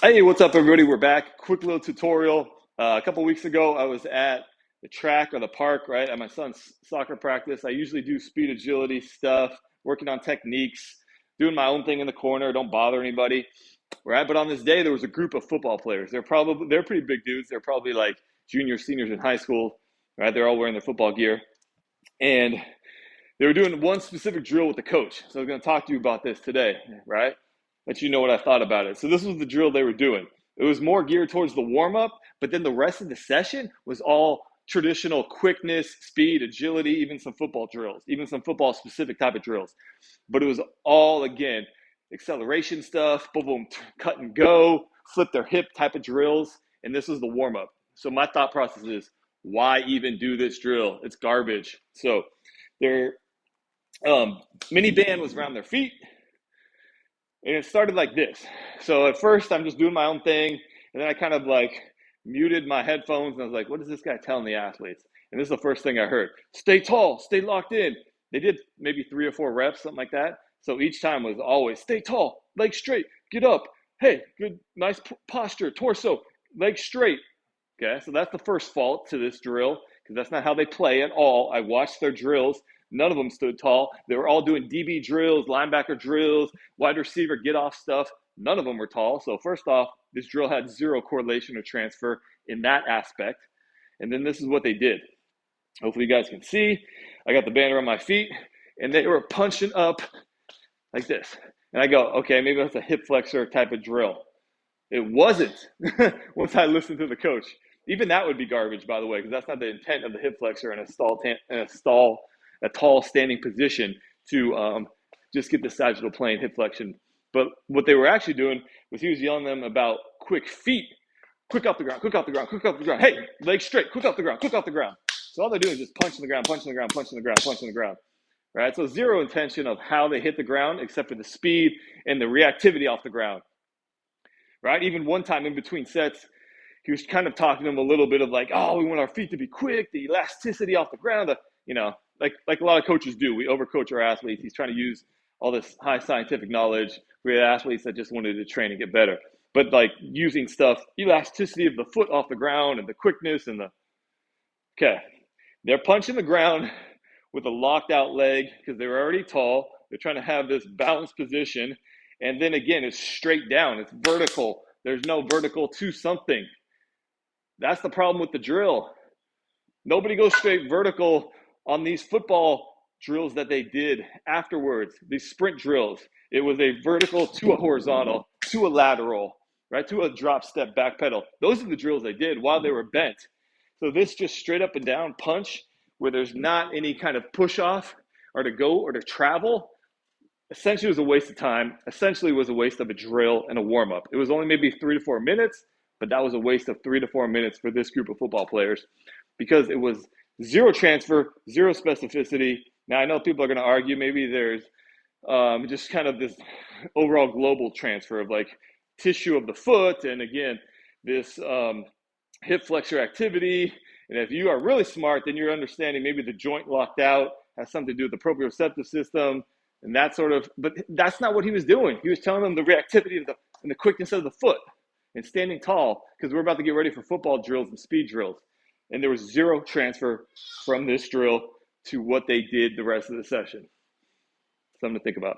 Hey, what's up, everybody? We're back. Quick little tutorial. A couple weeks ago, I was at the track or the park, right, at my son's soccer practice. I usually do speed agility stuff, working on techniques, doing my own thing in the corner, don't bother anybody, right? But on this day, there was a group of football players. They're pretty big dudes. They're probably like juniors, seniors in high school, right? They're all wearing their football gear. And they were doing one specific drill with the coach. So I was going to talk to you about this today, right? Let you know what I thought about it. So this was the drill they were doing. It was more geared towards the warm up, but then the rest of the session was all traditional quickness, speed, agility, even some football drills, even some football specific type of drills. But it was all, again, acceleration stuff, boom, boom, cut and go, flip their hip type of drills. And this was the warm up. So my thought process is, why even do this drill? It's garbage. So their mini band was around their feet, and it started like this. So at first, I'm just doing my own thing, and then I kind of like muted my headphones, and I was like, what is this guy telling the athletes? And this is the first thing I heard: stay tall, stay locked in. They did maybe 3 or 4 reps, something like that. So each time was always stay tall, legs straight, get up. Hey, good, nice posture, torso, legs straight. Okay, so that's the first fault to this drill, because that's not how they play at all. I watched their drills. None of them stood tall. They were all doing DB drills, linebacker drills, wide receiver get off stuff. None of them were tall. So first off, this drill had zero correlation or transfer in that aspect. And then this is what they did. Hopefully you guys can see. I got the band around my feet, and they were punching up like this. And I go, okay, maybe that's a hip flexor type of drill. It wasn't once I listened to the coach. Even that would be garbage, by the way, because that's not the intent of the hip flexor in a tall standing position to just get the sagittal plane hip flexion. But what they were actually doing was he was yelling them about quick feet, quick off the ground, quick off the ground, quick off the ground. Hey, legs straight, quick off the ground, quick off the ground. So all they're doing is just punching the ground, punching the ground, punching the ground, punching the ground. Right? So zero intention of how they hit the ground except for the speed and the reactivity off the ground. Right? Even one time in between sets, he was kind of talking to them a little bit of like, oh, we want our feet to be quick, the elasticity off the ground, like a lot of coaches do. We overcoach our athletes. He's trying to use all this high scientific knowledge. We had athletes that just wanted to train and get better. But like using stuff, elasticity of the foot off the ground and the quickness and okay. They're punching the ground with a locked out leg because they were already tall. They're trying to have this balanced position. And then again, it's straight down. It's vertical. There's no vertical to something. That's the problem with the drill. Nobody goes straight vertical on these football drills that they did afterwards, these sprint drills. It was a vertical to a horizontal, to a lateral, right, to a drop step back pedal. Those are the drills they did while they were bent. So this just straight up and down punch where there's not any kind of push off or to go or to travel, essentially was a waste of time, essentially was a waste of a drill and a warm up. It was only maybe 3 to 4 minutes, but that was a waste of 3 to 4 minutes for this group of football players because it was zero transfer, zero specificity. Now, I know people are going to argue maybe there's just kind of this overall global transfer of like tissue of the foot and again, this hip flexor activity. And if you are really smart, then you're understanding maybe the joint locked out has something to do with the proprioceptive system and that sort of, but that's not what he was doing. He was telling them the reactivity of and the quickness of the foot and standing tall because we're about to get ready for football drills and speed drills. And there was zero transfer from this drill to what they did the rest of the session. Something to think about.